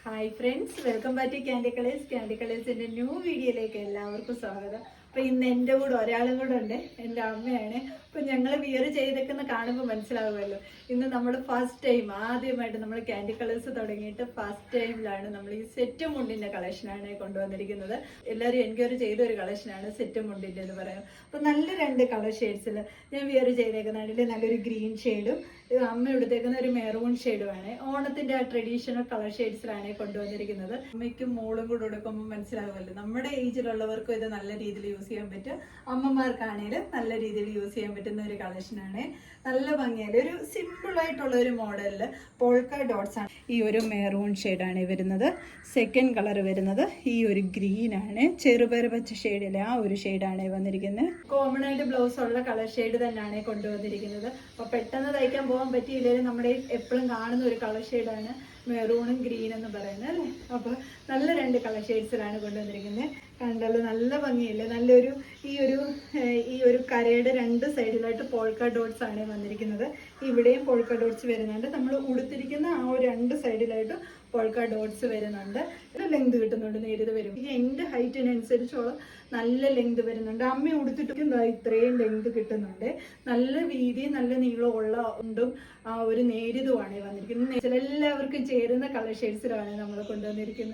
Hi friends, welcome back to candy colours. Candy കളേഴ്സിൻ്റെ new വീഡിയോയിലേക്ക് എല്ലാവർക്കും സ്വാഗതം. അപ്പോൾ ഇന്ന് എൻ്റെ കൂടെ ഒരാളും കൂടെ ഉണ്ട്, എൻ്റെ അമ്മയാണ്. അപ്പോൾ ഞങ്ങൾ വിയർ ചെയ്തേക്കുന്ന കാണുമ്പോൾ മനസ്സിലാവുമല്ലോ, ഇന്ന് നമ്മൾ ഫസ്റ്റ് ടൈം ആദ്യമായിട്ട് നമ്മൾ ക്യാൻഡി കളേഴ്സ് തുടങ്ങിയിട്ട് ഫസ്റ്റ് ടൈമിലാണ് നമ്മൾ ഈ സെറ്റ് മുണ്ടിൻ്റെ കളക്ഷനാണ് കൊണ്ടുവന്നിരിക്കുന്നത്. എല്ലാവരും എൻക്വയറി ചെയ്ത ഒരു കളക്ഷനാണ് സെറ്റ് മുണ്ടിൻ്റെ എന്ന് പറയാം. അപ്പോൾ നല്ല രണ്ട് കളർ ഷെയ്ഡ്സിൽ ഞാൻ വിയർ ചെയ്തേക്കുന്നതാണെങ്കിൽ നല്ലൊരു ഗ്രീൻ ഷെയ്ഡും അമ്മ എടുത്തേക്കുന്ന ഒരു മെറൂൺ ഷെയ്ഡുമാണ്. ഓണത്തിന്റെ ആ ട്രഡീഷണൽ കളർ ഷെയ്ഡ്സിലാണ് കൊണ്ടുവന്നിരിക്കുന്നത്. അമ്മയ്ക്കും മോളും കൂടെ എടുക്കുമ്പോൾ മനസ്സിലാവുമല്ലോ, നമ്മുടെ ഏജിലുള്ളവർക്കും ഇത് നല്ല രീതിയിൽ യൂസ് ചെയ്യാൻ പറ്റും, അമ്മമാർക്കാണെങ്കിലും നല്ല രീതിയിൽ യൂസ് ചെയ്യാൻ പറ്റുന്ന ഒരു കളക്ഷനാണ്. നല്ല ഭംഗിയായ ഒരു സിമ്പിൾ ആയിട്ടുള്ള ഒരു മോഡലിൽ പോൾക്ക ഡോട്ട്സ് ആണ്. ഈ ഒരു മെറൂൺ ഷെയ്ഡാണ് വരുന്നത്. സെക്കൻഡ് കളർ വരുന്നത് ഈ ഒരു ഗ്രീൻ ആണ്, ചെറുപയർ പച്ച ഷെയ്ഡിലെ ആ ഒരു ഷെയ്ഡാണ് വന്നിരിക്കുന്നത്. കോമൺ ആയിട്ട് ബ്ലൗസ് ഉള്ള കളർ ഷെയ്ഡ് തന്നെയാണ് കൊണ്ടുവന്നിരിക്കുന്നത്. അപ്പൊ പെട്ടെന്ന് തയ്ക്കാൻ പോകാൻ പറ്റിയില്ലെങ്കിൽ നമ്മുടെ എപ്പോഴും കാണുന്ന ഒരു കളർ ഷെയ്ഡാണ് മെറൂണും ഗ്രീൻ എന്ന് പറയുന്നത് അല്ലേ. അപ്പോൾ നല്ല രണ്ട് കളർ ഷെയ്ഡ്സിലാണ് കൊണ്ടുവന്നിരിക്കുന്നത്. കണ്ടല്ലോ, നല്ല ഭംഗിയില്ലേ. നല്ലൊരു ഈ ഒരു കരയുടെ രണ്ട് സൈഡിലായിട്ട് പോൾക്ക ഡോട്ട്സ് ആണ് വന്നിരിക്കുന്നത്. ഇവിടെയും പോൾക്ക ഡോട്ട്സ് വരുന്നുണ്ട്. നമ്മൾ ഉടുത്തിരിക്കുന്ന ആ ഒരു രണ്ട് സൈഡിലായിട്ട് പോൾക്ക ഡോട്ട്സ് വരുന്നുണ്ട്. ഒരു ലെങ്ത് കിട്ടുന്നുണ്ട്, നേരിത് വരും. എൻ്റെ ഹൈറ്റിനനുസരിച്ചുള്ള നല്ല ലെങ്ത് വരുന്നുണ്ട്. അമ്മ ഉടുത്തിട്ട് ഇത്രയും ലെങ്ത് കിട്ടുന്നുണ്ട്. നല്ല വീതി നല്ല നീളമുള്ള ഉണ്ടും ആ ഒരു നേരിതുമാണ് വന്നിരിക്കുന്നത്. എല്ലാവർക്കും ചേരുന്ന കളർ ഷെയ്ഡ്സിലാണ് നമ്മൾ കൊണ്ടുവന്നിരിക്കുന്നത്.